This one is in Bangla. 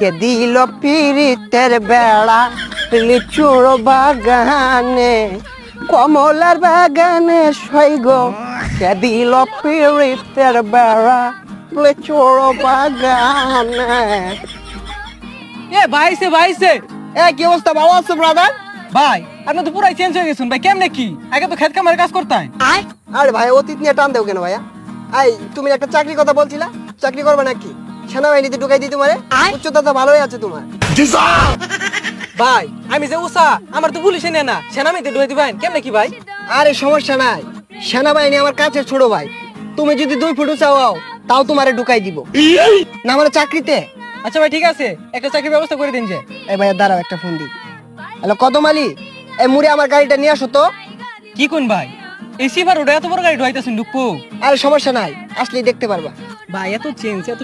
কে দিল পিরিতের বেড়া লিচুর বাগানে কমলার বাগানে সৈগ কে দিল পিরিতের বেড়া লিচুর বাগানে। ভাইছে কি অবস্থা, ভালো আছো ব্রাদার? ভাই আপনি তো পুরাই চেঞ্জ হয়ে গেছেন ভাই, কেমনে কি? আগে তো খেত কামারে কাজ করতেন। আরে ভাই অতীত নিয়ে টান দেও কেন ভাইয়া? তুমি একটা চাকরির কথা বলছিলা, চাকরি করবে নাকি? সেনাবাহিনীতে ঢুকাই দিই তোমারে? উচ্চতা তো ভালোই আছে তোমার। ভাই আমি যে উষা, আমার তো পুলিশে নেয় না, সেনাবাহিনীতে ঢুকাই দিবেন কেমনে কি ভাই? আরে সমস্যা নাই, সেনাবাহিনী আমার কাছে ছোট ভাই। তুমি যদি 2 ফুট উঁচা হও তাও তোমারে ঢুকাই দিব না আমার চাকরিতে। আচ্ছা ভাই ঠিক আছে, একটা চাকরির ব্যবস্থা করে দিন যে। এই ভাইয়া দাঁড়াও, একটা ফোন দিই। হ্যালো কদম আলী, এই মুড়ে আমার গাড়িটা নিয়ে আসো তো। কি কোন ভাই, এই সিভার ওটা এত বড় গাড়ি ঢুকাইতেছেন ঢুকবো? আরে সমস্যা নাই, আসলেই দেখতে পারবা। ভাই এত চেঞ্জ, এত